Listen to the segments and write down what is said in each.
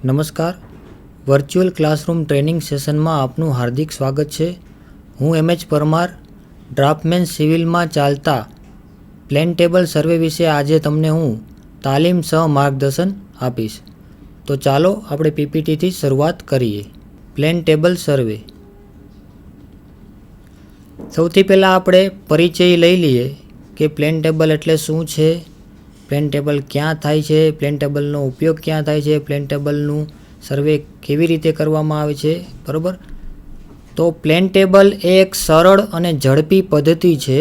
નમસ્કાર, virtual classroom training સેશનમાં આપનું હાર્દિક સ્વાગત છે. હું એમ.એચ. પરમાર, ડ્રાફ્ટમેન સિવિલમાં ચાલતા પ્લેન ટેબલ સર્વે વિશે આજે તમને હું તાલીમ સહ માર્ગદર્શન આપીશ. તો ચાલો આપણે પીપીટીથી શરૂઆત કરીએ. પ્લેન ટેબલ સર્વે. સૌથી પહેલાં આપણે પરિચય લઈ લઈએ કે પ્લેન ટેબલ એટલે શું છે, પ્લેન ટેબલ ક્યાં થાય છે, પ્લેન ટેબલનો ઉપયોગ ક્યાં થાય છે, પ્લેન ટેબલનું સર્વે કેવી રીતે કરવામાં આવે છે. બરાબર. તો પ્લેન ટેબલ એ એક સરળ અને ઝડપી પદ્ધતિ છે.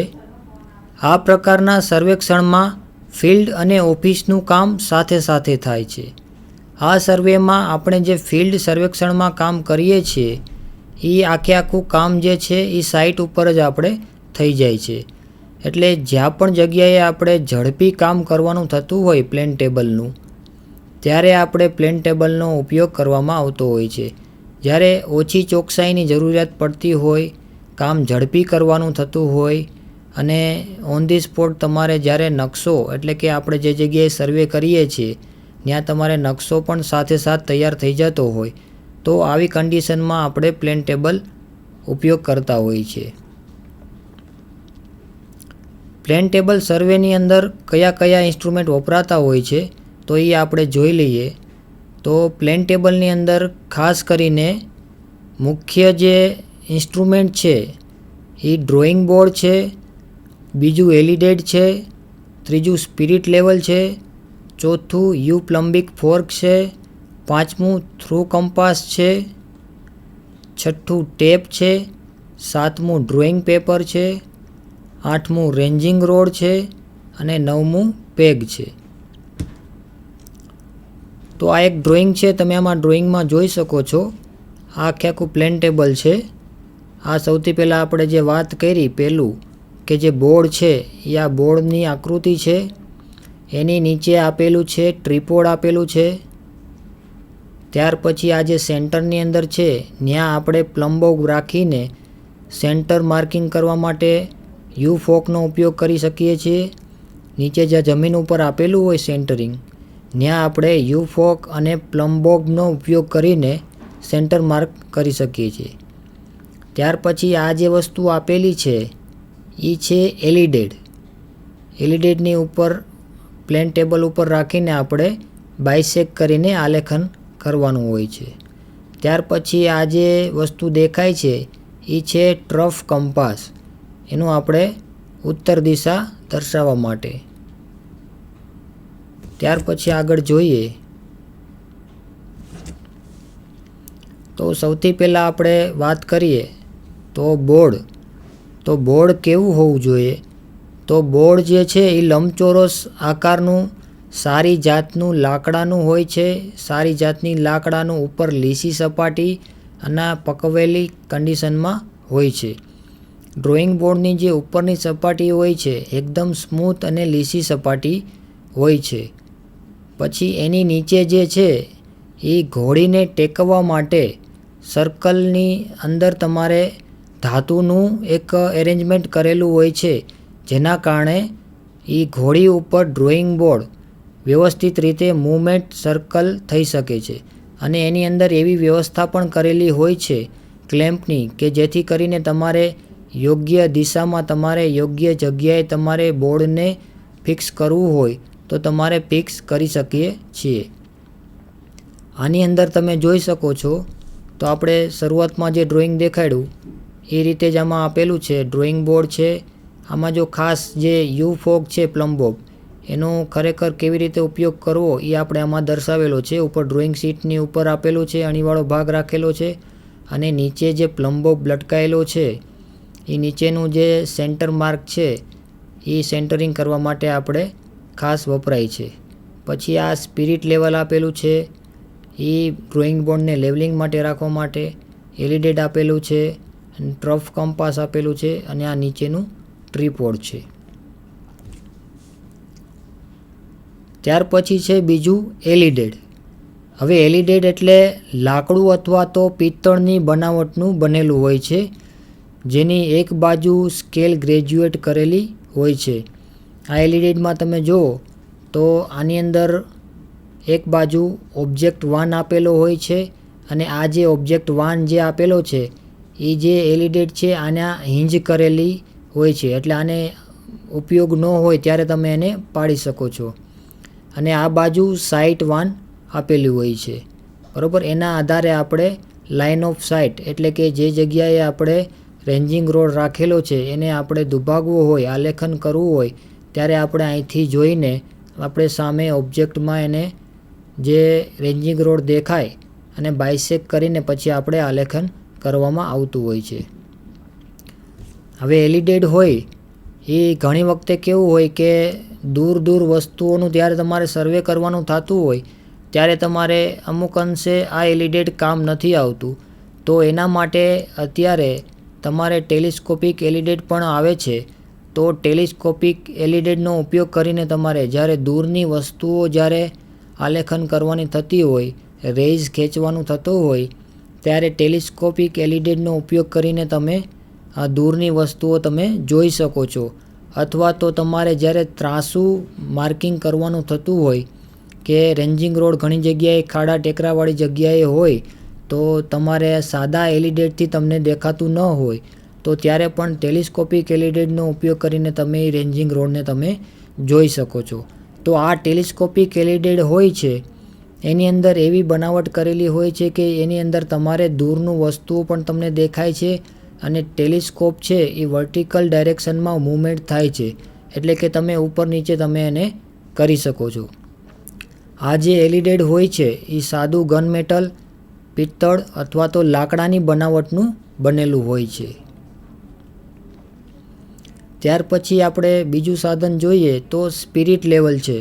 આ પ્રકારના સર્વેક્ષણમાં ફિલ્ડ અને ઓફિસનું કામ સાથે સાથે થાય છે. આ સર્વેમાં આપણે જે ફિલ્ડ સર્વેક્ષણમાં કામ કરીએ છીએ એ આખું કામ જે છે એ સાઇટ ઉપર જ આપણે થઈ જાય છે. એટલે જ્યાં પણ જગ્યાએ આપણે ઝડપી કામ કરવાનું થતું હોય પ્લેન ટેબલનું, ત્યારે આપણે પ્લેન ટેબલનો ઉપયોગ કરવામાં આવતો હોય છે. જ્યારે ઓછી ચોકસાઈની જરૂરિયાત પડતી હોય, કામ ઝડપી કરવાનું થતું હોય અને ઓન ધી સ્પોટ તમારે જ્યારે નકશો એટલે કે આપણે જે જગ્યાએ સર્વે કરીએ છીએ ત્યાં તમારે નકશો પણ સાથે સાથ તૈયાર થઈ જતો હોય, તો આવી કન્ડિશનમાં આપણે પ્લેન ટેબલ ઉપયોગ કરતા હોઈએ છીએ. પ્લેન ટેબલ સર્વેની અંદર કયા કયા ઇન્સ્ટ્રુમેન્ટ વપરાતા હોય છે તો એ આપણે જોઈ લઈએ. તો પ્લેન ટેબલની અંદર ખાસ કરીને મુખ્ય જે ઇન્સ્ટ્રુમેન્ટ છે એ ડ્રોઈંગ બોર્ડ છે, બીજું એલિડેડ છે, ત્રીજું સ્પિરિટ લેવલ છે, ચોથું યુ પ્લમ્બિક ફોર્ક છે, પાંચમું થ્રુ કમ્પાસ છે, છઠ્ઠું ટેપ છે, સાતમું ડ્રોઈંગ પેપર છે, આઠમું રેન્જિંગ રોડ છે અને નવમું પેગ છે. તો આ એક ડ્રોઈંગ છે, તમે આમાં ડ્રોઈંગમાં જોઈ શકો છો. આ આખું પ્લેન ટેબલ છે. આ સૌથી પહેલાં આપણે જે વાત કરી પહેલું કે જે બોર્ડ છે એ આ બોર્ડની આકૃતિ છે. એની નીચે આપેલું છે ટ્રીપોડ આપેલું છે. ત્યાર પછી આ જે સેન્ટરની અંદર છે ત્યાં આપણે પ્લમ્બોગ રાખીને સેન્ટર માર્કિંગ કરવા માટે યુ ફોકનો ઉપયોગ કરી શકીએ છીએ. નીચે જ્યાં જમીન ઉપર આપેલું હોય સેન્ટરિંગ, ત્યાં આપણે યુ ફોક અને પ્લમ્બોગનો ઉપયોગ કરીને સેન્ટર માર્ક કરી શકીએ છીએ. ત્યાર પછી આ જે વસ્તુ આપેલી છે એ છે એલિડેડ. એલિડેડની ઉપર પ્લેન ટેબલ ઉપર રાખીને આપણે બાયસેક કરીને આલેખન કરવાનું હોય છે. ત્યાર પછી આ જે વસ્તુ દેખાય છે એ છે ટ્રફ કમ્પાસ. એનું આપણે ઉત્તર દિશા દર્શાવવા માટે. ત્યાર પછી આગળ જોઈએ તો સૌથી પહેલાં આપણે વાત કરીએ તો બોર્ડ. તો બોર્ડ કેવું હોવું જોઈએ? તો બોર્ડ જે છે એ લંબચોરસ આકારનું સારી જાતનું લાકડાનું હોય છે. સારી જાતની લાકડાનું ઉપર લીસી સપાટી અને પકવેલી કન્ડિશનમાં હોય છે. ડ્રોઈંગ બોર્ડની જે ઉપરની સપાટી હોય છે એકદમ સ્મૂથ અને લીસી સપાટી હોય છે. પછી એની નીચે જે છે એ ઘોડીને ટેકવવા માટે સર્કલની અંદર તમારે ધાતુનું એક એરેન્જમેન્ટ કરેલું હોય છે, જેના કારણે એ ઘોડી ઉપર ડ્રોઈંગ બોર્ડ વ્યવસ્થિત રીતે મૂવમેન્ટ સર્કલ થઈ શકે છે. અને એની અંદર એવી વ્યવસ્થા પણ કરેલી હોય છે ક્લેમ્પની કે જેથી કરીને તમારે યોગ્ય દિશામાં તમારે યોગ્ય જગ્યાએ તમારે બોર્ડને ફિક્સ કરવું હોય તો તમારે ફિક્સ કરી શકીએ છીએ. આની અંદર તમે જોઈ શકો છો. તો આપણે શરૂઆતમાં જે ડ્રોઈંગ દેખાડ્યું એ રીતે જ આમાં આપેલું છે. ડ્રોઈંગ બોર્ડ છે. આમાં જો ખાસ જે યુ ફોક છે પ્લમ્બોગ, એનો ખરેખર કેવી રીતે ઉપયોગ કરવો એ આપણે આમાં દર્શાવેલો છે. ઉપર ડ્રોઈંગ શીટની ઉપર આપેલું છે, અણીવાળો ભાગ રાખેલો છે અને નીચે જે પ્લમ્બોગ લટકાયેલો છે એ નીચેનું જે સેન્ટર માર્ક છે એ સેન્ટરિંગ કરવા માટે આપણે ખાસ વપરાય છે. પછી આ સ્પિરિટ લેવલ આપેલું છે, એ ડ્રોઈંગ બોર્ડને લેવલિંગ માટે રાખવા માટે. એલિડેડ આપેલું છે, ટ્રફ કમ્પાસ આપેલું છે અને આ નીચેનું ટ્રીપોડ છે. ત્યાર પછી છે બીજું એલિડેડ. હવે એલિડેડ એટલે લાકડું અથવા તો પિત્તળની બનાવટનું બનેલું હોય છે, જેની એક બાજુ સ્કેલ ગ્રેજ્યુએટ કરેલી હોય છે. આ એલિડેડમાં તમે જુઓ તો આની અંદર એક બાજુ ઓબ્જેક્ટ 1 આપેલો હોય છે અને આ જે ઓબ્જેક્ટ 1 જે આપેલો છે એ જે એલિડેટ છે આના હિંજ કરેલી હોય છે, એટલે આને ઉપયોગ ન હોય ત્યારે તમે એને પાડી શકો છો. અને આ બાજુ સાઇટ 1 આપેલી હોય છે, બરાબર. એના આધારે આપણે લાઇન ઓફ સાઇટ એટલે કે જે જગ્યાએ આપણે રેન્જિંગ રોડ રાખેલો છે એને આપણે દુભાગવો હોય, આલેખન કરવું હોય ત્યારે આપણે અહીંથી જોઈને આપણે સામે ઓબ્જેક્ટમાં એને જે રેન્જિંગ રોડ દેખાય અને બાયસેક કરીને પછી આપણે આલેખન કરવામાં આવતું હોય છે. હવે એલિડેડ હોય એ ઘણી વખતે કેવું હોય કે દૂર દૂર વસ્તુઓનું જ્યારે તમારે સર્વે કરવાનું થતું હોય ત્યારે તમારે અમુક અંશે આ એલિડેડ કામ નથી આવતું. તો એના માટે અત્યારે તમારે ટેલિસ્કોપિક એલિડેડ પણ આવે છે. તો ટેલિસ્કોપિક એલિડેડનો ઉપયોગ કરીને તમારે જ્યારે દૂરની વસ્તુઓ જ્યારે આલેખન કરવાની થતી હોય, રેઝ ખેંચવાનું થતું હોય ત્યારે ટેલિસ્કોપિક એલિડેડનો ઉપયોગ કરીને તમે આ દૂરની વસ્તુઓ તમે જોઈ શકો છો. અથવા તો તમારે જ્યારે ત્રાસું માર્કિંગ કરવાનું થતું હોય કે રેન્જિંગ રોડ ઘણી જગ્યાએ ખાડા ટેકરાવાળી જગ્યાએ હોય તો તમારે સાદા એલિડેડથી તમને દેખાતું ન હોય તો ત્યારે પણ ટેલિસ્કોપિક એલિડેડનો ઉપયોગ કરીને તમે એ રેન્જિંગ રોડને તમે જોઈ શકો છો. તો આ ટેલિસ્કોપિક એલિડેડ હોય છે એની અંદર એવી બનાવટ કરેલી હોય છે કે એની અંદર તમારે દૂરનું વસ્તુઓ પણ તમને દેખાય છે અને ટેલિસ્કોપ છે એ વર્ટિકલ ડાયરેક્શનમાં મૂવમેન્ટ થાય છે, એટલે કે તમે ઉપર નીચે તમે એને કરી શકો છો. આ જે એલિડેડ હોય છે એ સાદું ગન મેટલ, પિત્તળ અથવા તો લાકડાની બનાવટનું બનેલું હોય છે. ત્યાર પછી આપણે બીજું સાધન જોઈએ તો સ્પિરિટ લેવલ છે.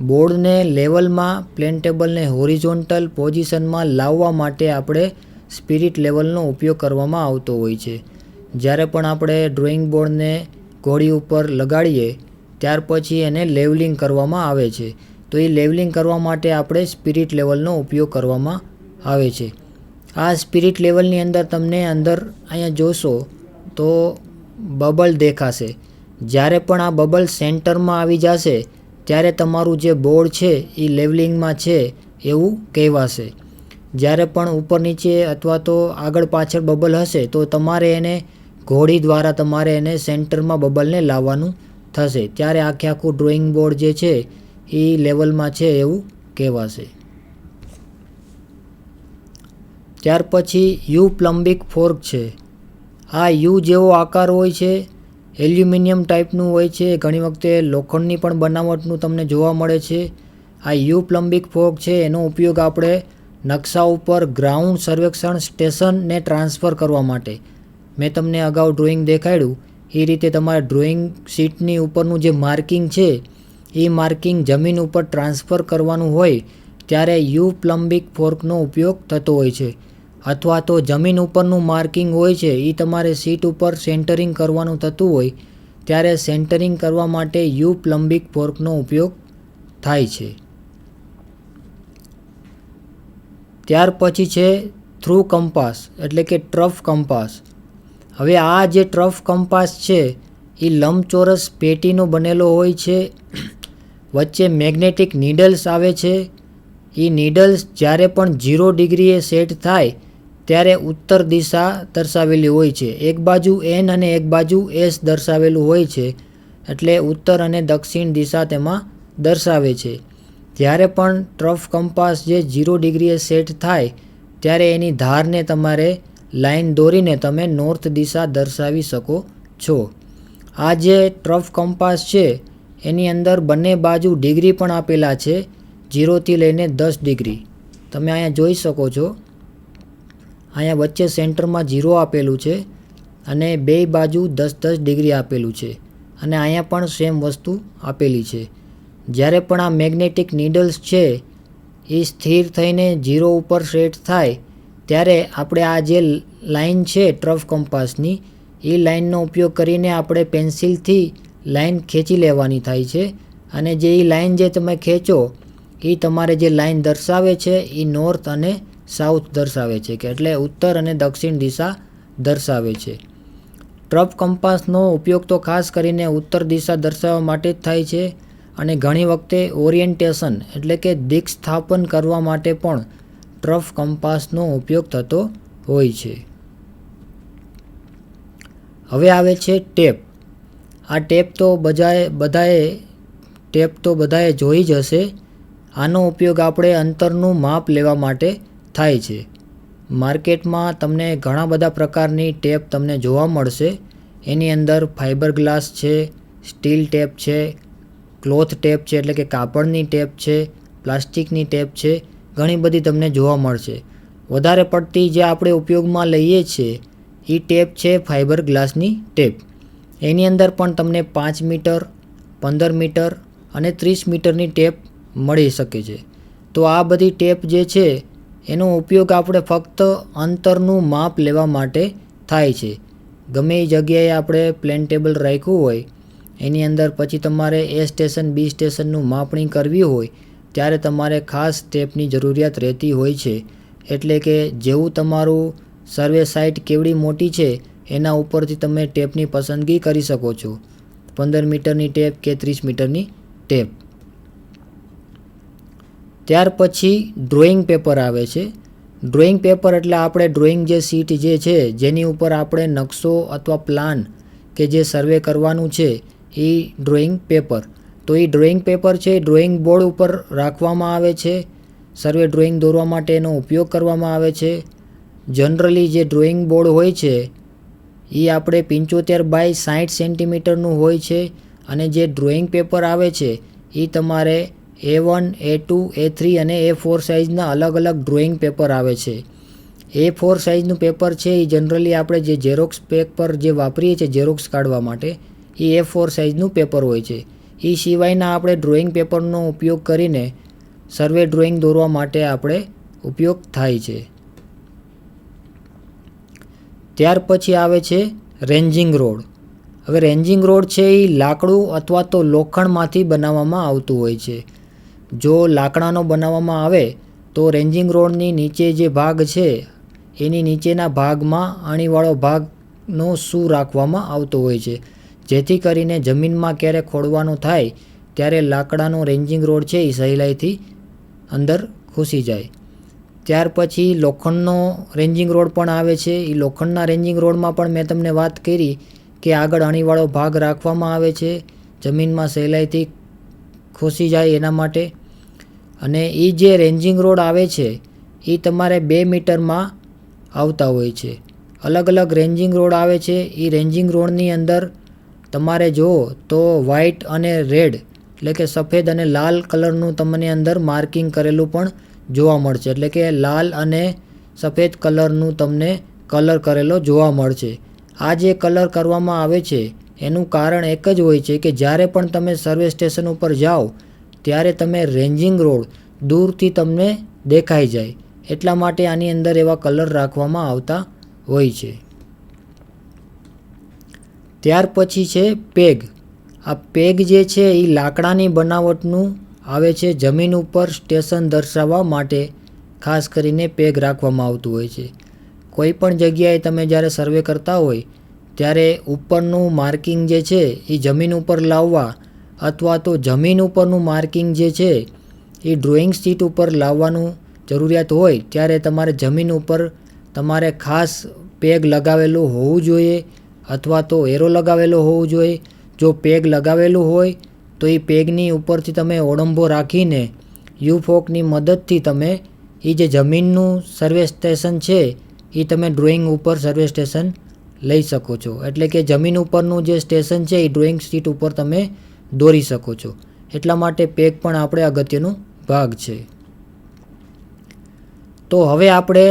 બોર્ડને લેવલમાં પ્લેન ટેબલને હોરિઝોન્ટલ પોઝિશનમાં લાવવા માટે આપણે સ્પિરિટ લેવલનો ઉપયોગ કરવામાં આવતો હોય છે. જ્યારે પણ આપણે ડ્રોઈંગ બોર્ડને ઘોડી ઉપર લગાડીએ ત્યાર પછી એને લેવલિંગ કરવામાં આવે છે. તો એ લેવલિંગ કરવા માટે આપણે સ્પિરિટ લેવલનો ઉપયોગ કરવામાં આવે છે. આ સ્પિરિટ લેવલની અંદર તમને અંદર અહીંયા જોશો તો બબલ દેખાશે. જ્યારે પણ આ બબલ સેન્ટરમાં આવી જશે ત્યારે તમારું જે બોર્ડ છે એ લેવલિંગમાં છે એવું કહેવાશે. જ્યારે પણ ઉપર નીચે અથવા તો આગળ પાછળ બબલ હશે તો તમારે એને ઘોડી દ્વારા તમારે એને સેન્ટરમાં બબલને લાવવાનું થશે, ત્યારે આખે આખું ડ્રોઈંગ બોર્ડ જે છે એ લેવલમાં છે એવું કહેવાશે. ત્યાર પછી યુ પ્લમ્બિક ફોર્ક છે. આ યુ જેવો આકાર હોય છે, એલ્યુમિનિયમ ટાઈપનું હોય છે, ઘણી વખતે લોખંડની પણ બનાવટનું તમને જોવા મળે છે. આ યુ પ્લમ્બિક ફોર્ક છે એનો ઉપયોગ આપણે નકશા ઉપર ગ્રાઉન્ડ સર્વેક્ષણ સ્ટેશનને ટ્રાન્સફર કરવા માટે, મેં તમને અગાઉ ડ્રોઈંગ દેખાડ્યું એ રીતે તમારે ડ્રોઈંગ શીટની ઉપરનું જે માર્કિંગ છે એ માર્કિંગ જમીન ઉપર ટ્રાન્સફર કરવાનું હોય ત્યારે યુ પ્લમ્બિક ફોર્કનો ઉપયોગ થતો હોય છે. અથવા તો જમીન ઉપરનું માર્કિંગ હોય છે એ તમારે શીટ ઉપર સેન્ટરિંગ કરવાનું થતું હોય ત્યારે સેન્ટરિંગ કરવા માટે યુ પ્લમ્બિક ફોર્કનો ઉપયોગ થાય છે. ત્યાર પછી છે થ્રુ કંપાસ એટલે કે ટ્રફ કંપાસ. હવે આ જે ટ્રફ કંપાસ છે એ લંબચોરસ પેટીનો બનેલો હોય છે. વચ્ચે મેગ્નેટિક નીડલ્સ આવે છે. એ નીડલ્સ જ્યારે પણ 0 ડિગ્રીએ સેટ થાય ત્યારે ઉત્તર દિશા દર્શાવેલી હોય છે. એક બાજુ એન અને એક બાજુ એસ દર્શાવેલું હોય છે, એટલે ઉત્તર અને દક્ષિણ દિશા તેમાં દર્શાવે છે. જ્યારે પણ ટ્રફ કંપાસ જે 0 ડિગ્રીએ સેટ થાય ત્યારે એની ધારને તમારે લાઈન દોરીને તમે નોર્થ દિશા દર્શાવી શકો છો. આ જે ટ્રફ કંપાસ છે એની અંદર બંને બાજુ ડિગ્રી પણ આપેલા છે, 0થી લઈને 10 ડિગ્રી. તમે અહીંયા જોઈ શકો છો. અહીંયા વચ્ચે સેન્ટરમાં 0 આપેલું છે અને બે બાજુ 10-10 ડિગ્રી આપેલું છે અને અહીંયા પણ સેમ વસ્તુ આપેલી છે. જ્યારે પણ આ મેગ્નેટિક નીડલ્સ છે એ સ્થિર થઈને 0 ઉપર સેટ થાય ત્યારે આપણે આ જે લાઈન છે ટ્રફ કંપાસની એ લાઈનનો ઉપયોગ કરીને આપણે પેન્સિલથી લાઈન ખેંચી લેવાની થાય છે અને જે એ લાઈન જે તમે ખેંચો એ તમારે જે લાઈન દર્શાવે છે એ નોર્થ અને સાઉથ દર્શાવે છે, કે એટલે ઉત્તર અને દક્ષિણ દિશા દર્શાવે છે. ટ્રફ કંપાસનો ઉપયોગ તો ખાસ કરીને ઉત્તર દિશા દર્શાવવા માટે જ થાય છે અને ઘણી વખતે ઓરિએન્ટેશન એટલે કે દિક સ્થાપન કરવા માટે પણ ટ્રફ કંપાસનો ઉપયોગ થતો હોય છે. હવે આવે છે ટેપ. આ ટેપ તો બધાએ જોઈ જ હશે. આનો ઉપયોગ આપણે અંતરનું માપ લેવા માટે થાય છે. માર્કેટમાં તમને ઘણા બધા પ્રકારની ટેપ તમને જોવા મળશે. એની અંદર ફાઇબર ગ્લાસ છે, સ્ટીલ ટેપ છે, ક્લોથ ટેપ છે એટલે કે કાપડની ટેપ છે, પ્લાસ્ટિકની ટેપ છે, ઘણી બધી તમને જોવા મળશે. વધારે પડતી જે આપણે ઉપયોગમાં લઈએ છીએ એ ટેપ છે ફાઇબર ગ્લાસની ટેપ. એની અંદર પણ તમને 5 મીટર, 15 મીટર અને 30 મીટરની ટેપ મળી શકે છે. તો આ બધી ટેપ જે છે એનો ઉપયોગ આપણે ફક્ત અંતરનું માપ લેવા માટે થાય છે. ગમે એ જગ્યાએ આપણે પ્લેન ટેબલ રાખ્યું હોય એની અંદર પછી તમારે એ સ્ટેશન બી સ્ટેશનનું માપણી કરવી હોય ત્યારે તમારે ખાસ ટેપની જરૂરિયાત રહેતી હોય છે. એટલે કે જેવું તમારું સર્વે સાઇટ કેવડી મોટી છે એના ઉપરથી તમે ટેપની પસંદગી કરી શકો છો. 15 મીટરની ટેપ કે 30 મીટરની ટેપ. ત્યાર પછી ડ્રોઈંગ પેપર આવે છે. ડ્રોઈંગ પેપર એટલે આપણે ડ્રોઈંગ જે શીટ જે છે જેની ઉપર આપણે નકશો અથવા પ્લાન કે જે સર્વે કરવાનું છે એ ડ્રોઈંગ પેપર. તો એ ડ્રોઈંગ પેપર છે ડ્રોઈંગ બોર્ડ ઉપર રાખવામાં આવે છે. સર્વે ડ્રોઈંગ દોરવા માટે એનો ઉપયોગ કરવામાં આવે છે. જનરલી જે ડ્રોઈંગ બોર્ડ હોય છે એ આપણે 75 બાય 60 સેન્ટીમીટરનું હોય છે. અને જે ડ્રોઈંગ પેપર આવે છે એ તમારે A1, A2, A3 અને A4 સાઇઝના અલગ અલગ ડ્રોઈંગ પેપર આવે છે. A4 સાઇઝનું પેપર છે એ જનરલી આપણે જે ઝેરોક્સ પેપર જે વાપરીએ છીએ ઝેરોક્સ કાઢવા માટે એ A4 સાઇઝનું પેપર હોય છે. એ સિવાયના આપણે ડ્રોઈંગ પેપરનો ઉપયોગ કરીને સર્વે ડ્રોઈંગ દોરવા માટે આપણે ઉપયોગ થાય છે. ત્યાર પછી આવે છે રેન્જિંગ રોડ. હવે રેન્જિંગ રોડ છે એ લાકડું અથવા તો લોખંડમાંથી બનાવવામાં આવતું હોય છે. જો લાકડાનો બનાવવામાં આવે તો રેન્જિંગ રોડની નીચે જે ભાગ છે એની નીચેના ભાગમાં આણીવાળો ભાગનો શું રાખવામાં આવતો હોય છે જેથી કરીને જમીનમાં ક્યારે ખોડવાનું થાય ત્યારે લાકડાનો રેન્જિંગ રોડ છે એ સહેલાઈથી અંદર ઘૂસી જાય. ત્યાર પછી લોખંડનો રેન્જિંગ રોડ પણ આવે છે. એ લોખંડના રેન્જિંગ રોડમાં પણ મેં તમને વાત કરી કે આગળ અણીવાળો ભાગ રાખવામાં આવે છે જમીનમાં સહેલાઈથી ખોસી જાય એના માટે. અને એ જે રેન્જિંગ રોડ આવે છે એ તમારે 2 મીટરમાં આવતા હોય છે. અલગ અલગ રેન્જિંગ રોડ આવે છે. એ રેન્જિંગ રોડની અંદર તમારે જુઓ તો વ્હાઇટ અને રેડ એટલે કે સફેદ અને લાલ કલરનું તમને અંદર માર્કિંગ કરેલું પણ જોવા મળશે. એટલે કે લાલ અને સફેદ કલરનું તમને કલર કરેલો જોવા મળશે. આ જે કલર કરવામાં આવે છે એનું કારણ એક જ હોય છે કે જ્યારે પણ તમે સર્વે સ્ટેશન ઉપર જાઓ ત્યારે તમે રેન્જિંગ રોડ દૂરથી તમને દેખાઈ જાય એટલા માટે આની અંદર એવા કલર રાખવામાં આવતા હોય છે. ત્યાર પછી છે પેગ. આ પેગ જે છે એ લાકડાની બનાવટનું આવે છે. જમીન ઉપર સ્ટેશન દર્શાવવા માટે ખાસ કરીને પેગ રાખવામાં આવતું હોય છે. કોઈ પણ જગ્યાએ તમે જ્યારે સર્વે કરતા હોય ત્યારે ઉપરનું માર્કિંગ જે છે એ જમીન ઉપર લાવવા અથવા તો જમીન ઉપરનું માર્કિંગ જે છે એ ડ્રોઈંગ શીટ ઉપર લાવવાનું જરૂરિયાત હોય ત્યારે તમારે જમીન ઉપર તમારે ખાસ પેગ લગાવેલું હોવું જોઈએ અથવા તો એરો લગાવેલો હોવો જોઈએ. જો પેગ લગાવેલું હોય તો એ પેગની ઉપરથી તમે ઓળંબો રાખીને યુફોકની મદદથી તમે એ જે જમીનનું સર્વે સ્ટેશન છે એ તમે ડ્રોઈંગ ઉપર સર્વે સ્ટેશન લઈ શકો છો. એટલે કે જમીન ઉપરનું જે સ્ટેશન છે એ ડ્રોઈંગ શીટ ઉપર તમે દોરી શકો છો. એટલા માટે પેગ પણ આપણે અગત્યનો ભાગ છે. તો હવે આપણે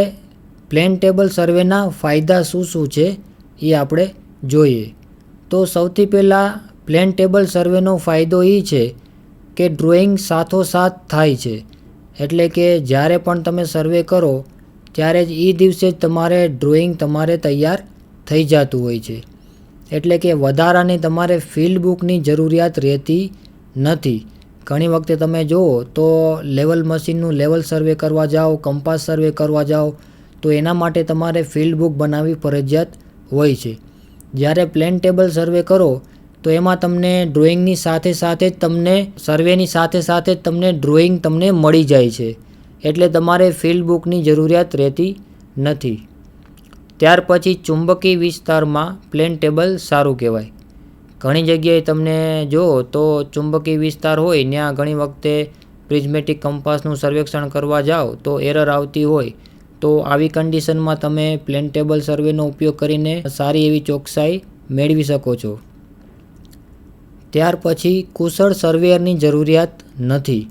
પ્લેન ટેબલ સર્વેના ફાયદા શું શું છે એ આપણે જોઈએ. તો સૌથી પહેલાં પ્લેન ટેબલ સર્વેનો ફાયદો એ છે કે ડ્રોઈંગ સાથોસાથ થાય છે. એટલે કે જ્યારે પણ તમે સર્વે કરો ત્યારે જ એ દિવસે જ તમારે ડ્રોઈંગ તમારે તૈયાર થઈ જતું હોય છે. એટલે કે વધારાની તમારે ફિલ્ડ બુકની જરૂરિયાત રહેતી નથી. ઘણી વખતે તમે જુઓ તો લેવલ મશીનનું લેવલ સર્વે કરવા જાઓ, કંપાસ સર્વે કરવા જાઓ તો એના માટે તમારે ફિલ્ડ બુક બનાવવી ફરજિયાત હોય છે. જ્યારે પ્લેન ટેબલ સર્વે કરો તો એમાં તમને ડ્રોઈંગની સાથે સાથે જ તમને સર્વેની સાથે સાથે જ તમને ડ્રોઈંગ તમને મળી જાય છે, એટલે તમારે ફિલ્ડ બુકની જરૂરિયાત રહેતી નથી. ત્યાર પછી ચુંબકી વિસ્તારમાં પ્લેન ટેબલ સારું કહેવાય. ઘણી જગ્યાએ તમને જો તો ચુંબકી વિસ્તાર હોય ત્યાં ઘણી વખતે પ્રિઝમેટિક કંપાસનું સર્વેક્ષણ કરવા જાઓ તો એરર આવતી હોય, તો આવી કન્ડિશનમાં તમે પ્લેન ટેબલ સર્વેનો ઉપયોગ કરીને સારી એવી ચોકસાઈ મેળવી શકો છો. ત્યાર પછી કુશળ સર્વેયરની જરૂરિયાત નથી.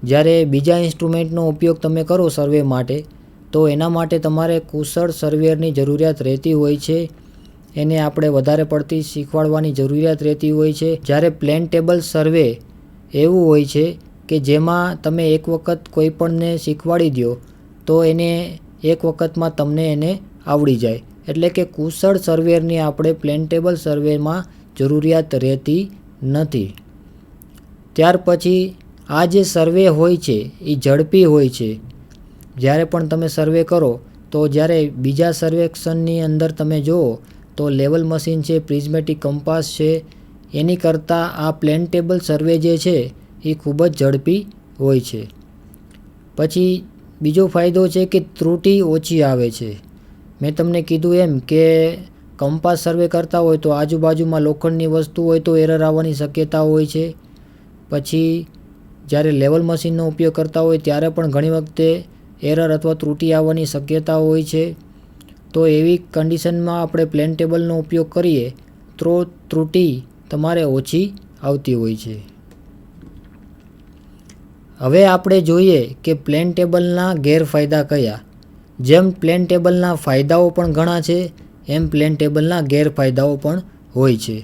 જ્યારે બીજા ઇન્સ્ટ્રુમેન્ટનો ઉપયોગ તમે કરો સર્વે માટે, તો એના માટે તમારે કુશળ સર્વેયરની જરૂરિયાત રહેતી હોય છે. એને આપણે વધારે પડતી શીખવાડવાની જરૂરિયાત રહેતી હોય છે. જ્યારે પ્લેન ટેબલ સર્વે એવું હોય છે કે જેમાં તમે એક વખત કોઈ પણને શીખવાડી દો તો એને એક વખતમાં તમને એને આવડી જાય, એટલે કે કુશળ સર્વેયરની આપણે પ્લેન ટેબલ સર્વેમાં જરૂરિયાત રહેતી નથી. ત્યાર પછી આ જે સર્વે હોય છે એ ઝડપી હોય છે. જ્યારે પણ તમે સર્વે કરો તો જ્યારે બીજા સર્વેક્ષણની અંદર તમે જુઓ તો લેવલ મશીન છે, પ્રિઝમેટિક કંપાસ છે, એની કરતાં આ પ્લેન ટેબલ સર્વે જે છે એ ખૂબ જ ઝડપી હોય છે. પછી બીજો ફાયદો છે કે ત્રુટિ ઓછી આવે છે. મેં તમને કીધું એમ કે કંપાસ સર્વે કરતા હોય તો આજુબાજુમાં લોખંડની વસ્તુ હોય તો એરર આવવાની શક્યતા હોય છે. પછી જ્યારે લેવલ મશીનનો ઉપયોગ કરતા હોય ત્યારે પણ ઘણી વખતે એરર અથવા ત્રુટિ આવવાની શક્યતા હોય છે. તો એવી કન્ડિશનમાં આપણે પ્લેન ટેબલનો ઉપયોગ કરીએ તો ત્રુટિ તમારે ઓછી આવતી હોય છે. હવે આપણે જોઈએ કે પ્લેન ટેબલના ગેરફાયદા કયા. જેમ પ્લેન ટેબલના ફાયદાઓ પણ ઘણા છે, એમ પ્લેન ટેબલના ગેરફાયદાઓ પણ હોય છે.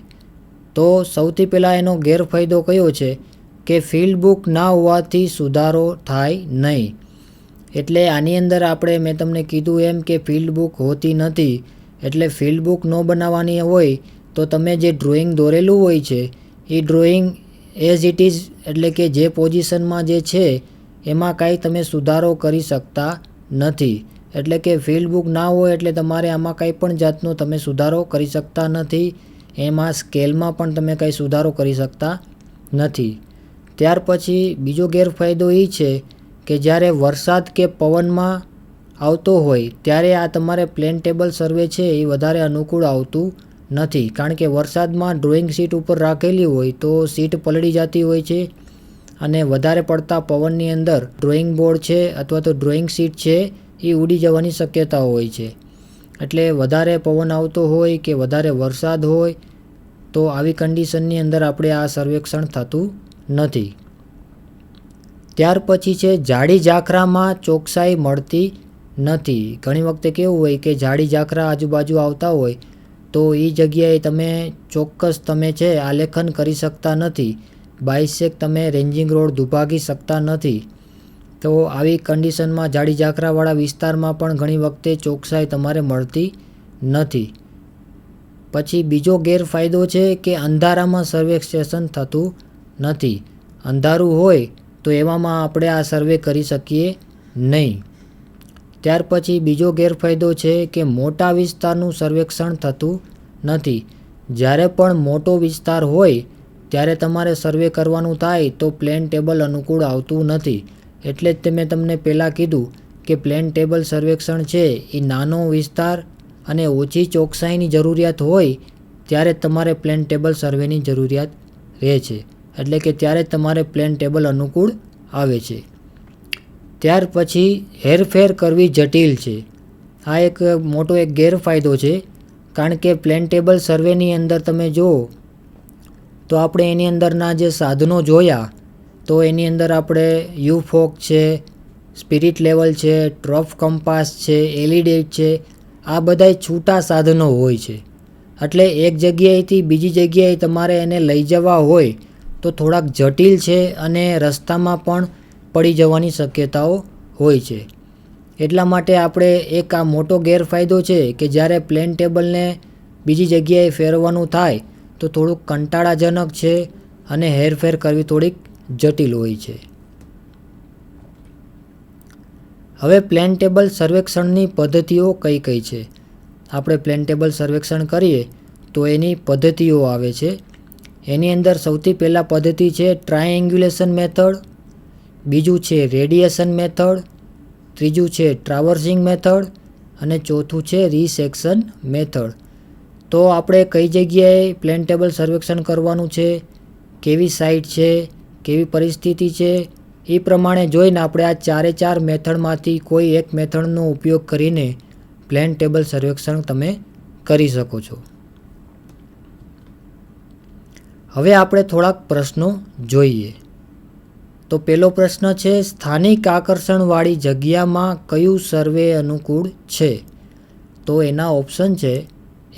તો સૌથી પહેલાં એનો ગેરફાયદો કયો છે કે ફિલ્ડ બુક ના હોવાથી સુધારો થાય નહીં. એટલે આની અંદર મેં તમને કીધું એમ કે ફિલ્ડ બુક હોતી નથી, એટલે ફિલ્ડ બુક ન બનાવવાની હોય તો તમે જે ડ્રોઈંગ દોરેલું હોય છે એ ડ્રોઈંગ એઝ ઇટ ઇઝ, એટલે કે જે પોઝિશનમાં જે છે એમાં કાંઈ તમે સુધારો કરી શકતા નથી. એટલે કે ફિલ્ડ બુક ના હોય એટલે તમારે આમાં કંઈ પણ જાતનો તમે સુધારો કરી શકતા નથી. એમાં સ્કેલમાં પણ તમે કંઈ સુધારો કરી શકતા નથી. ત્યાર પછી બીજો ગેરફાયદો એ છે કે જ્યારે વરસાદ કે પવનમાં આવતો હોય ત્યારે આ તમારે પ્લેન ટેબલ સર્વે છે એ વધારે અનુકૂળ આવતું નથી. કારણ કે વરસાદમાં ડ્રોઈંગ શીટ ઉપર રાખેલી હોય તો શીટ પલળી જતી હોય છે અને વધારે પડતા પવનની અંદર ડ્રોઈંગ બોર્ડ છે અથવા તો ડ્રોઈંગ શીટ છે એ ઉડી જવાની શક્યતા હોય છે. એટલે વધારે પવન આવતો હોય કે વધારે વરસાદ હોય તો આવી કન્ડિશનની અંદર આપણે આ સર્વેક્ષણ થતું નથી. ત્યાર પછી છે જાડી ઝાખરામાં ચોકસાઈ મળતી નથી. ઘણી વખતે કેવું હોય કે જાડી ઝાખરા આજુબાજુ આવતા હોય તો એ જગ્યાએ તમે ચોક્કસ તમે છે આલેખન કરી શકતા નથી. બાયસેક તમે રેન્જિંગ રોડ દુભાગી શકતા નથી. તો આવી કન્ડિશનમાં જાડી ઝાખરાવાળા વિસ્તારમાં પણ ઘણી વખતે ચોકસાઈ તમારે મળતી નથી. પછી બીજો ગેરફાયદો છે કે અંધારામાં સર્વેક્ષણ થતું નથી. અંધારું હોય તો એવામાં આપણે આ સર્વે કરી શકીએ નહીં. ત્યાર પછી બીજો ગેરફાયદો છે કે મોટા વિસ્તારનું સર્વેક્ષણ થતું નથી. જ્યારે પણ મોટો વિસ્તાર હોય ત્યારે તમારે સર્વે કરવાનું થાય તો પ્લેન ટેબલ અનુકૂળ આવતું નથી. એટલે જ મેં તમને પહેલાં કીધું કે પ્લેન ટેબલ સર્વેક્ષણ છે એ નાનો વિસ્તાર અને ઓછી ચોકસાઈની જરૂરિયાત હોય ત્યારે તમારે પ્લેન ટેબલ સર્વેની જરૂરિયાત રહે છે. એટલે કે ત્યારે તમારે પ્લેન ટેબલ અનુકૂળ આવે છે. ત્યાર પછી હેરફેર કરવી જટિલ છે. આ એક મોટો ગેરફાયદો છે. કારણ કે પ્લેન ટેબલ સર્વેની અંદર તમે જુઓ તો આપણે એની અંદરના જે સાધનો જોયા તો એની અંદર આપણે યુફોક છે, સ્પિરિટ લેવલ છે, ટ્રફ કંપાસ છે, એલઈડી છે, આ બધાય છૂટા સાધનો હોય છે. એટલે એક જગ્યાએથી બીજી જગ્યાએ તમારે એને લઈ જવા હોય તો થોડાક જટિલ છે અને રસ્તામાં પણ પડી જવાની શક્યતાઓ હોય છે. એટલા માટે આપણે એક આ મોટો ગેરફાયદો છે કે જ્યારે પ્લેન ટેબલને બીજી જગ્યાએ ફેરવવાનું થાય તો થોડુંક કંટાળાજનક છે અને હેરફેર કરવી થોડીક જટિલ હોય છે. હવે પ્લેન ટેબલ સર્વેક્ષણની પદ્ધતિઓ કઈ કઈ છે. આપણે પ્લેન ટેબલ સર્વેક્ષણ કરીએ તો એની પદ્ધતિઓ આવે છે. એની અંદર સૌથી પહેલાં પદ્ધતિ છે ટ્રાયેંગ્યુલેશન મેથડ, બીજું છે રેડિયેશન મેથડ, ત્રીજું છે ટ્રાવર્સિંગ મેથડ અને ચોથું છે રીસેક્શન મેથડ. તો આપણે કઈ જગ્યાએ પ્લેન ટેબલ સર્વેક્ષણ કરવાનું છે, કેવી સાઇટ છે, કેવી પરિસ્થિતિ છે, એ પ્રમાણે જોઈને આપણે આ ચારે ચાર મેથડમાંથી કોઈ એક મેથડનો ઉપયોગ કરીને પ્લેન ટેબલ સર્વેક્ષણ તમે કરી શકો છો. હવે આપણે થોડાક પ્રશ્નો જોઈએ. તો પહેલો પ્રશ્ન છે, સ્થાનિક આકર્ષણવાળી જગ્યામાં કયું સર્વે અનુકૂળ છે? તો એના ઓપ્શન છે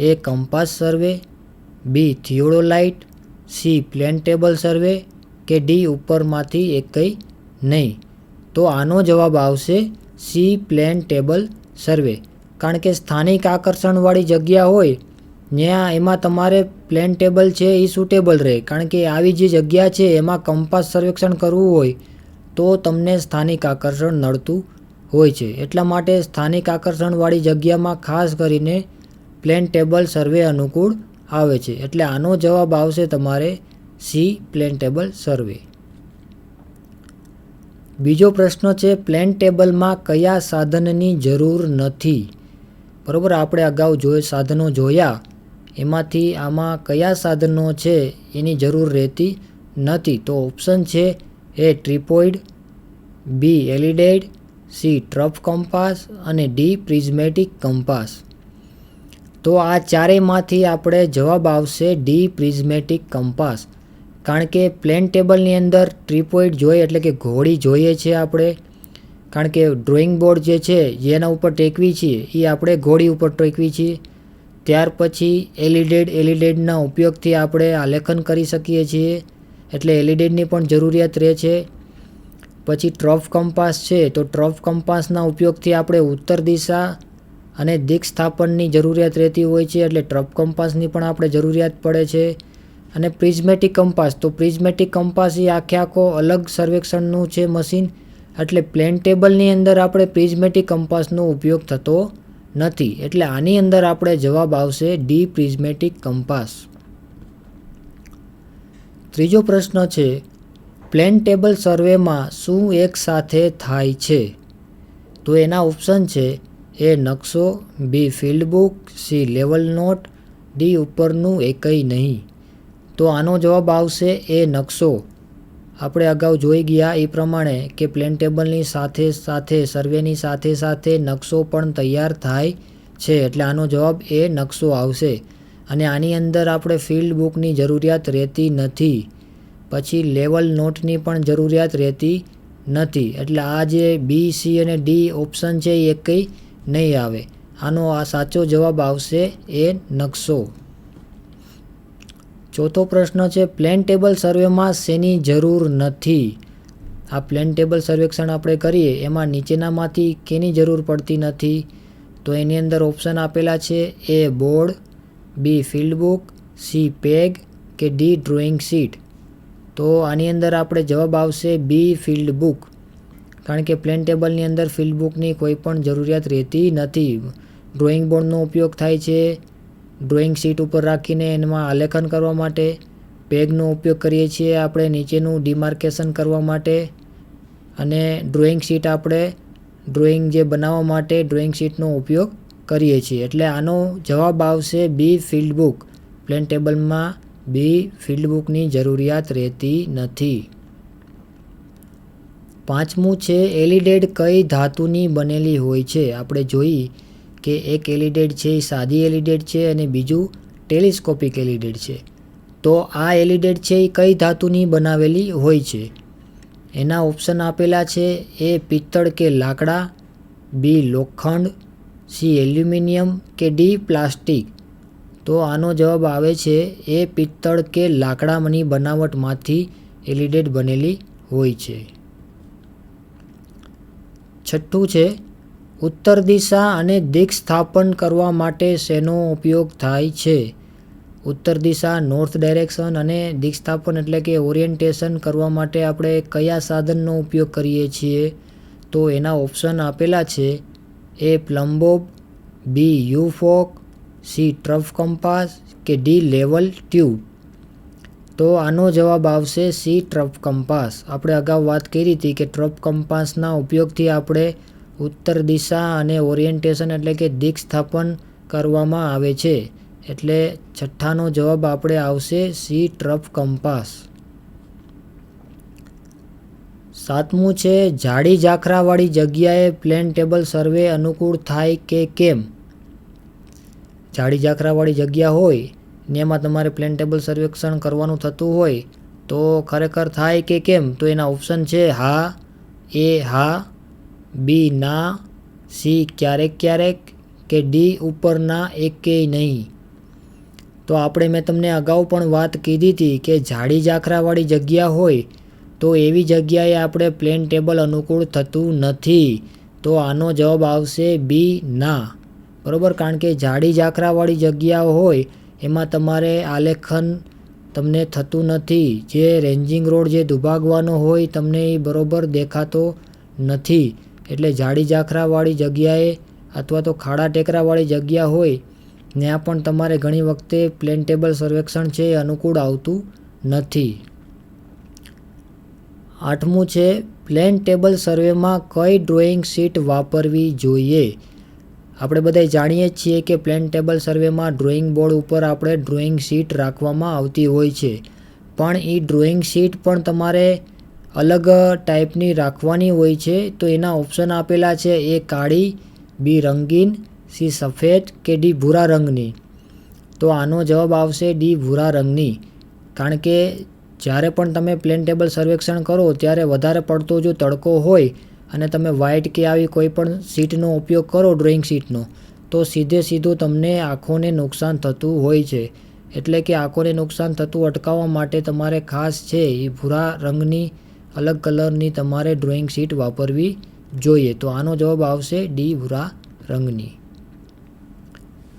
એ કંપાસ સર્વે, બી થિયોડોલાઇટ, સી પ્લેન ટેબલ સર્વે કે ડી ઉપરમાંથી એકય નહીં. તો આનો જવાબ આવશે સી પ્લેન ટેબલ સર્વે. કારણ કે સ્થાનિક આકર્ષણવાળી જગ્યા હોય ત્યાં એમાં તમારે પ્લેન ટેબલ છે એ સુટેબલ રહે. કારણ કે આવી જે જગ્યા છે એમાં કંપાસ સર્વેક્ષણ કરવું હોય તો તમને સ્થાનિક આકર્ષણ નડતું હોય છે. એટલા માટે સ્થાનિક આકર્ષણવાળી જગ્યામાં ખાસ કરીને પ્લેન ટેબલ સર્વે અનુકૂળ આવે છે. એટલે આનો જવાબ આવશે તમારે સી પ્લેન ટેબલ સર્વે. બીજો પ્રશ્ન છે, પ્લેન ટેબલમાં કયા સાધનની જરૂર નથી? બરાબર, આપણે અગાઉ સાધનો જોયા એમાંથી આમાં કયા સાધનો છે એની જરૂર રહેતી નથી? તો ઓપ્શન છે એ ટ્રિપોઇડ, બી એલિડેડ, સી ટ્રફ કંપાસ અને ડી પ્રિઝમેટિક કંપાસ. તો આ ચારેયમાંથી આપણે જવાબ આવશે ડી પ્રિઝમેટિક કંપાસ. કારણ કે પ્લેન ટેબલની અંદર ટ્રિપોઇડ જોઈએ એટલે કે ઘોડી જોઈએ છે આપણે. કારણ કે ડ્રોઈંગ બોર્ડ જે છે જેના ઉપર ટેકવી છીએ એ આપણે ઘોડી ઉપર ટેકવી છીએ. ત્યાર પછી એલિડેડના ઉપયોગથી આપણે આલેખન કરી શકીએ છીએ, એટલે એલિડેડની પણ જરૂરિયાત રહે છે. પછી ટ્રફ કંપાસ છે, તો ટ્રફ કંપાસના ઉપયોગથી આપણે ઉત્તર દિશા અને દિક સ્થાપનની જરૂરિયાત રહેતી હોય છે, એટલે ટ્રફ કંપાસની પણ આપણે જરૂરિયાત પડે છે. અને પ્રિઝમેટિક કંપાસ, તો પ્રિઝમેટિક કંપાસ એ આખો અલગ સર્વેક્ષણનું છે મશીન. એટલે પ્લેન ટેબલની અંદર આપણે પ્રિઝમેટિક કંપાસનો ઉપયોગ થતો નથી. એટલે આની અંદર આપણે જવાબ આવશે ડી પ્રિઝમેટિક કંપાસ. ત્રીજો પ્રશ્ન છે, પ્લેન ટેબલ સર્વેમાં શું એક સાથે થાય છે? તો એના ઓપ્શન છે એ નકશો, B field book, C level note, D ઉપરનું એકય નહીં. તો આનો જવાબ આવશે એ નકશો. આપણે અગાઉ જોઈ ગયા એ પ્રમાણે કે પ્લેન ટેબલની સાથે સાથે સર્વેની સાથે સાથે નકશો પણ તૈયાર થાય છે. એટલે આનો જવાબ એ નકશો આવશે. અને આની અંદર આપણે ફિલ્ડ બુકની જરૂરિયાત રહેતી નથી. પછી લેવલ નોટની પણ જરૂરિયાત રહેતી નથી. એટલે આ જે બી, સી અને ડી ઓપ્શન છે એ કંઈ નહીં આવે. આનો આ સાચો જવાબ આવશે એ નકશો. ચોથો પ્રશ્ન છે, પ્લેન ટેબલ સર્વેમાં શેની જરૂર નથી? આ પ્લેન ટેબલ સર્વેક્ષણ આપણે કરીએ એમાં નીચેનામાંથી કેની જરૂર પડતી નથી? તો એની અંદર ઓપ્શન આપેલા છે એ બોર્ડ, બી ફિલ્ડ બુક, સી પેગ કે ડી ડ્રોઈંગ શીટ. તો આની અંદર આપણે જવાબ આવશે બી ફિલ્ડ બુક. કારણ કે પ્લેન ટેબલની અંદર ફિલ્ડ બુકની કોઈ પણ જરૂરિયાત રહેતી નથી. ડ્રોઈંગ બોર્ડનો ઉપયોગ થાય છે ડ્રોઈંગ શીટ ઉપર રાખીને એમાં આલેખન કરવા માટે. પેગનો ઉપયોગ કરીએ છીએ આપણે નીચેનું ડિમાર્કેશન કરવા માટે. અને ડ્રોઈંગ શીટ આપણે ડ્રોઈંગ જે બનાવવા માટે ડ્રોઈંગ શીટનો ઉપયોગ કરીએ છીએ. એટલે આનો જવાબ આવશે બી ફિલ્ડ બુક. પ્લેન ટેબલમાં બી ફિલ્ડ બુકની જરૂરિયાત રહેતી નથી. પાંચમું છે, એલિડેડ કઈ ધાતુની બનેલી હોય છે? આપણે જોઈ કે એક એલિડેડ છે એ સાદી એલિડેડ છે અને બીજું ટેલિસ્કોપિક એલિડેડ છે. તો આ એલિડેડ છે એ કઈ ધાતુની બનાવેલી હોય છે? એના ઓપ્શન આપેલા છે એ પિત્તળ કે લાકડા, બી લોખંડ, સી એલ્યુમિનિયમ કે ડી પ્લાસ્ટિક. તો આનો જવાબ આવે છે એ પિત્તળ કે લાકડાની બનાવટમાંથી એલિડેડ બનેલી હોય છે. છઠ્ઠું છે, ઉત્તર દિશા અને દિક સ્થાપન કરવા માટે શેનો ઉપયોગ થાય છે? ઉત્તર દિશા નોર્થ ડાયરેક્શન અને દિક સ્થાપન એટલે કે ઓરિએન્ટેશન કરવા માટે આપણે કયા સાધનનો ઉપયોગ કરીએ છીએ? તો એના ઓપ્શન આપેલા છે એ પ્લમ્બોબ, બી યુફોક, સી ટ્રફ કંપાસ કે ડી લેવલ ટ્યુબ. તો તો આનો જવાબ આવશે સી ટ્રફ કંપાસ. આપણે અગાઉ વાત કરી હતી કે ટ્રફ કંપાસના ઉપયોગથી આપણે ઉત્તર દિશા અને ઓરિએન્ટેશન એટલે કે દિક સ્થાપન કરવામાં આવે છે. એટલે છઠ્ઠાનો જવાબ આપણે આવશે સી ટ્રફ કંપાસ. સાતમું છે જાડી ઝાખરાવાળી જગ્યાએ પ્લેન ટેબલ સર્વે અનુકૂળ થાય કે કેમ. જાડી ઝાખરાવાળી જગ્યા હોય ને એમાં તમારે પ્લેન ટેબલ સર્વેક્ષણ કરવાનું થતું હોય તો ખરેખર થાય કે કેમ. તો એના ઓપ્શન છે હા, એ હા, બી ના, સી ક્યારેક ક્યારેક, કે ડી ઉપરના એકેય નહીં. તો મેં તમને અગાઉ પણ વાત કીધી હતી કે જાડી ઝાખરાવાળી જગ્યા હોય તો એવી જગ્યાએ આપણે પ્લેન ટેબલ અનુકૂળ થતું નથી. તો આનો જવાબ આવશે બી ના. બરાબર, કારણ કે જાડી ઝાખરાવાળી જગ્યાઓ હોય એમાં તમારે આલેખન તમને થતું નથી. જે રેન્જિંગ રોડ જે દુભાગવાનો હોય તમને એ બરાબર દેખાતો નથી. એટલે જાડી ઝાખરાવાળી જગ્યાએ અથવા તો ખાડા ટેકરાવાળી જગ્યા હોય ત્યાં પણ તમારે ઘણી વખતે પ્લેન ટેબલ સર્વેક્ષણ છે એ અનુકૂળ આવતું નથી. આઠમું છે પ્લેન ટેબલ સર્વેમાં કઈ ડ્રોઈંગ શીટ વાપરવી જોઈએ. આપણે બધા જાણીએ છીએ કે પ્લેન ટેબલ સર્વેમાં ડ્રોઈંગ બોર્ડ ઉપર આપણે ડ્રોઈંગ શીટ રાખવામાં આવતી હોય છે. પણ એ ડ્રોઈંગ શીટ પણ તમારે અલગ ટાઈપની રાખવાની હોય છે. તો એના ઓપ્શન આપેલા છે એ કાળી, બી રંગીન, સી સફેદ, કે ડી ભૂરા રંગની. તો આનો જવાબ આવશે ડી ભૂરા રંગની. કારણ કે જ્યારે પણ તમે પ્લેન ટેબલ સર્વેક્ષણ કરો ત્યારે વધારે પડતો જો તડકો હોય અને તમે વ્હાઇટ કે આવી કોઈ પણ શીટનો ઉપયોગ કરો ડ્રોઈંગ શીટનો તો સીધું તમને આંખોને નુકસાન થતું હોય છે. એટલે કે આંખોને નુકસાન થતું અટકાવવા માટે તમારે ખાસ છે એ ભૂરા રંગની અલગ કલરની તમારે ડ્રોઈંગ શીટ વાપરવી જોઈએ. તો આનો જવાબ આવશે ડી ભૂરા રંગની.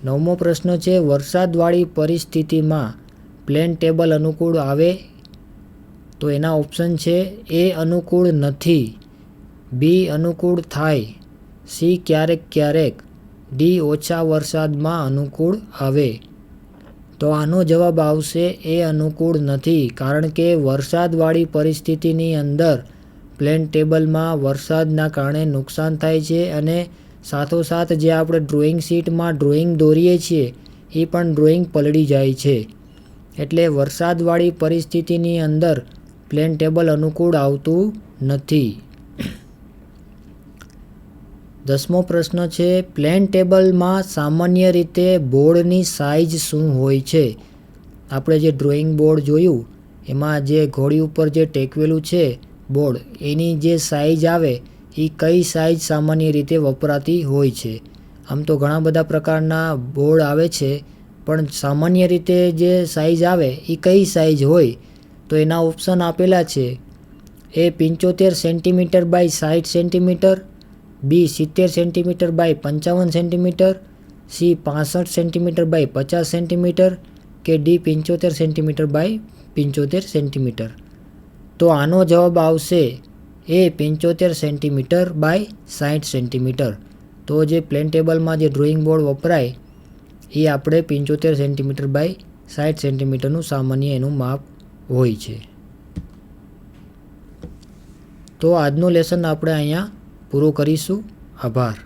નવમો પ્રશ્ન છે વરસાદવાળી પરિસ્થિતિમાં પ્લેન ટેબલ અનુકૂળ આવે. તો એના ઓપ્શન છે એ અનુકૂળ નથી, બી અનુકૂળ થાય, સી ક્યારેક ક્યારેક, ડી ઓછા વરસાદમાં અનુકૂળ આવે. તો આનો જવાબ આવશે એ અનુકૂળ નથી. કારણ કે વરસાદવાળી પરિસ્થિતિની અંદર પ્લેન ટેબલમાં વરસાદના કારણે નુકસાન થાય છે અને સાથોસાથ જે આપણે ડ્રોઈંગ શીટમાં ડ્રોઈંગ દોરીએ છીએ એ પણ ડ્રોઈંગ પલળી જાય છે. એટલે વરસાદવાળી પરિસ્થિતિની અંદર પ્લેન ટેબલ અનુકૂળ આવતું નથી. 10મો પ્રશ્ન છે પ્લેન ટેબલમાં સામાન્ય રીતે બોર્ડની સાઇઝ શું હોય છે. આપણે જે ડ્રોઈંગ બોર્ડ જોયું એમાં જે ઘોડી ઉપર જે ટેકવેલું છે બોર્ડ એની જે સાઇઝ આવે એ કઈ સાઇઝ સામાન્ય રીતે વપરાતી હોય છે. આમ તો ઘણા બધા પ્રકારના બોર્ડ આવે છે પણ સામાન્ય રીતે જે સાઇઝ આવે એ કઈ સાઇઝ હોય. તો એના ઓપ્શન આપેલા છે A 75 centimetre by 60 centimetre, B 70 centimetre by 55 centimetre, C 65 centimetre by 50 centimetre, કે ડી 75 સેન્ટીમીટર બાય 75 સેન્ટીમીટર. તો આનો જવાબ આવશે એ 75 સેન્ટીમીટર બાય 60 સેન્ટીમીટર. તો જે પ્લેન ટેબલમાં જે ડ્રોઈંગ બોર્ડ વપરાય એ આપણે 75 સેન્ટીમીટર બાય 60 સેન્ટીમીટરનું સામાન્ય એનું માપ હોય છે. તો આજનું લેસન આપણે અહીંયા પૂરું કરીશું. આભાર.